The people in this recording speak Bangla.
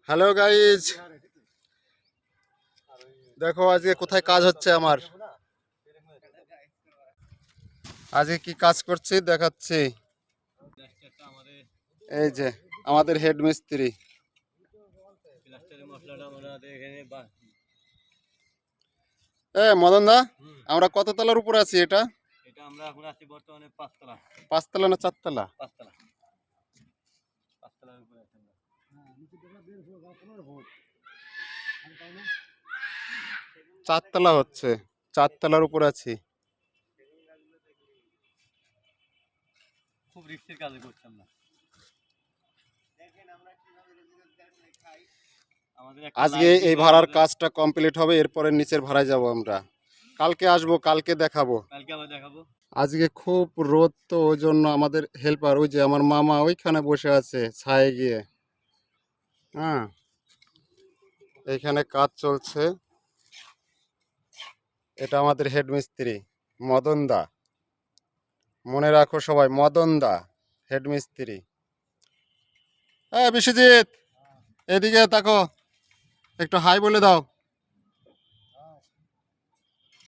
হ্যালো গাইজ, দেখো আজকে কোথায় কাজ হচ্ছে আমার। আজকে কি কাজ করছি দেখাচ্ছি। এই যে আমাদের হেড মিস্ত্রি। মদন দা, আমরা কত তলার উপরে আছি? এটা আমরা এখন আছি বর্তমানে 5 তলা। 5 তলা না 4 তলা? 5 তলা। 5 তলার উপরে আছি আমরা। 4 তলা হচ্ছে, 4 তলার উপরে আছি। খুব রিস্কের কাজ করছি আমরা। আজকে এই ভাড়ার কাজটা কমপ্লিট হবে, এরপরে নিচের ভাড়ায় যাব আমরা। কালকে আসবো, কালকে দেখাবো। কালকে আবার দেখাবো। আজকে খুব রোদ, তো ওই জন্য আমাদের হেল্পার ওই যে আমার মামা ওইখানে বসে আছে ছায়ে গিয়ে। হ্যাঁ, এইখানে কাজ চলছে। এটা আমাদের হেড মিস্ত্রি মদন দা, মনে রাখো সবাই, মদন দা হেড মিস্ত্রি। হ্যাঁ বিশ্বজিৎ, এদিকে তাকো, একটু হাই বলে দাও।